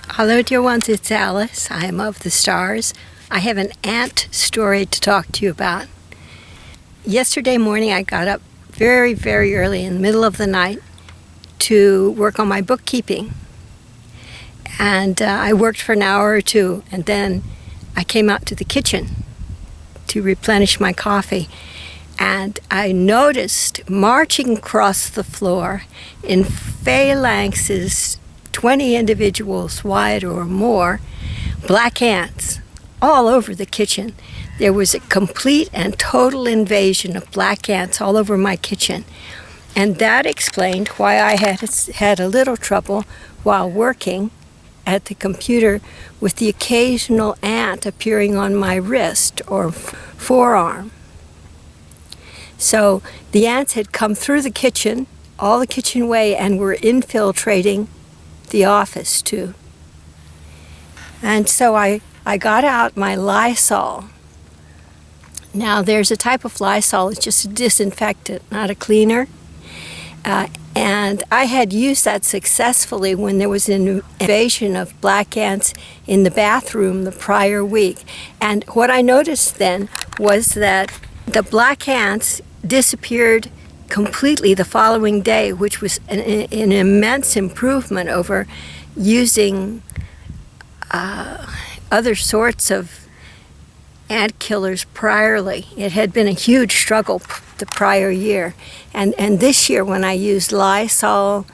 Hello, dear ones, it's Alice. I am of the stars. I have an ant story to talk to you about. Yesterday morning, I got up very, very early in the middle of the night to work on my bookkeeping. And I worked for an hour or two, and then I came out to the kitchen to replenish my coffee. And I noticed marching across the floor in phalanxes, 20 individuals wide or more, black ants all over the kitchen. There was a complete and total invasion of black ants all over my kitchen. And that explained why I had a little trouble while working at the computer with the occasional ant appearing on my wrist or forearm. So the ants had come through the kitchen, all the kitchen way, and were infiltrating the office too. And so I got out my Lysol. Now there's a type of Lysol, it's just a disinfectant, not a cleaner. And I had used that successfully when there was an invasion of black ants in the bathroom the prior week. And what I noticed then was that the black ants disappeared completely the following day, which was an immense improvement over using other sorts of ant killers priorly. It had been a huge struggle the prior year. And this year when I used Lysol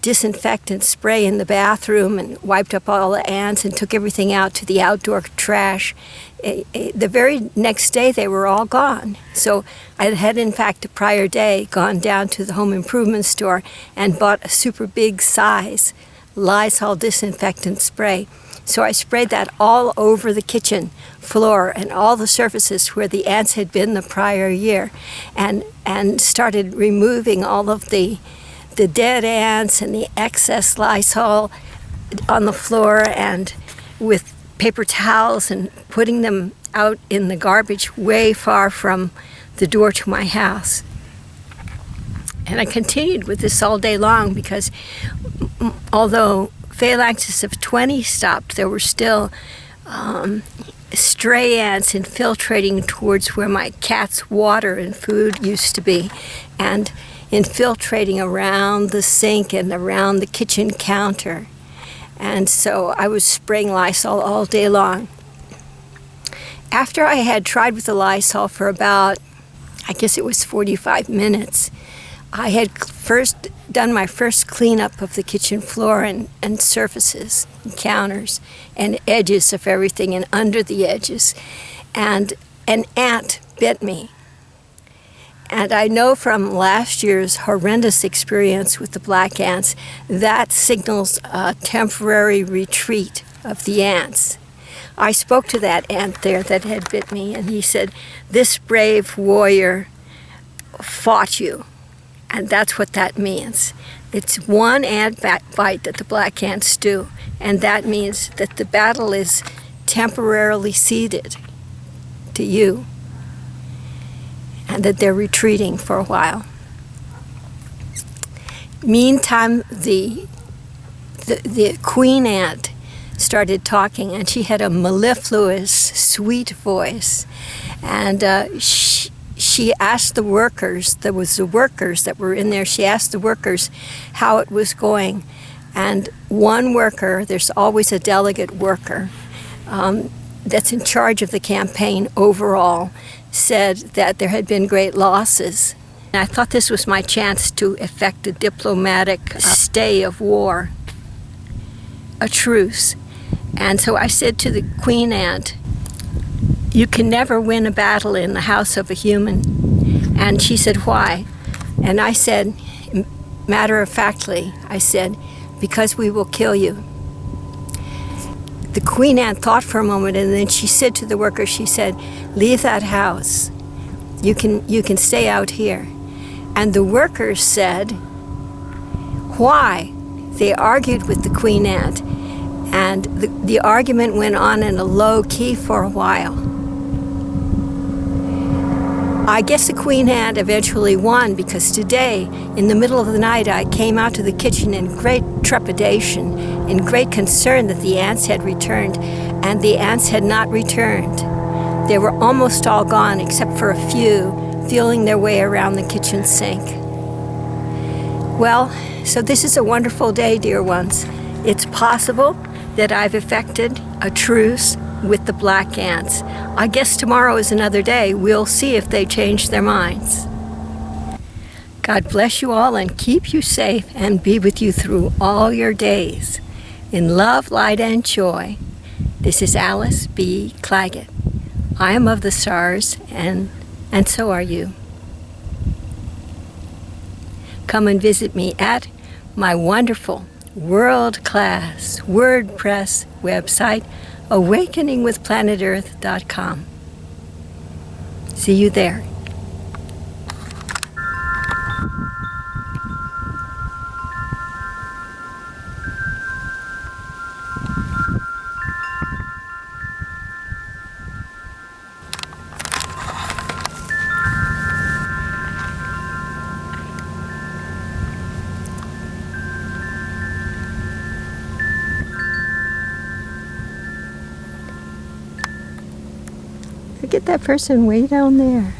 disinfectant spray in the bathroom and wiped up all the ants and took everything out to the outdoor trash, the very next day they were all gone. So I had in fact the prior day gone down to the home improvement store and bought a super big size Lysol disinfectant spray. So I sprayed that all over the kitchen floor and all the surfaces where the ants had been the prior year, and started removing all of the dead ants and the excess Lysol on the floor, and with paper towels, and putting them out in the garbage way far from the door to my house. And I continued with this all day long because although phalanxes of 20 stopped, there were still stray ants infiltrating towards where my cat's water and food used to be, and infiltrating around the sink and around the kitchen counter. And so I was spraying Lysol all day long. After I had tried with the Lysol for about, I guess it was 45 minutes, I had first done my first cleanup of the kitchen floor and surfaces and counters and edges of everything and under the edges. And an ant bit me. And I know from last year's horrendous experience with the black ants, that signals a temporary retreat of the ants. I spoke to that ant there that had bit me, and he said, "This brave warrior fought you." And that's what that means. It's one ant bite that the black ants do, and that means that the battle is temporarily ceded to you, and that they're retreating for a while. Meantime, the queen ant started talking, and she had a mellifluous, sweet voice, and she asked the workers, there was the workers that were in there, she asked the workers how it was going. And one worker, there's always a delegate worker that's in charge of the campaign overall, said that there had been great losses. And I thought this was my chance to effect a diplomatic stay of war, a truce. And so I said to the queen ant, "You can never win a battle in the house of a human." And she said, "Why?" And I said, matter-of-factly, I said, "Because we will kill you." The queen ant thought for a moment, and then she said to the worker, she said, "Leave that house. You can stay out here." And the workers said, "Why?" They argued with the queen ant, and the argument went on in a low key for a while. I guess the queen ant eventually won, because today, in the middle of the night, I came out to the kitchen in great trepidation, in great concern that the ants had returned, and the ants had not returned. They were almost all gone, except for a few, feeling their way around the kitchen sink. Well, so this is a wonderful day, dear ones. It's possible that I've effected a truce with the black ants. I guess tomorrow is another day. We'll see if they change their minds. God bless you all and keep you safe and be with you through all your days. In love, light, and joy, this is Alice B. Clagett. I am of the stars, and so are you. Come and visit me at my wonderful, world-class WordPress website, awakeningwithplanetearth.com. See you there. Look at that person way down there.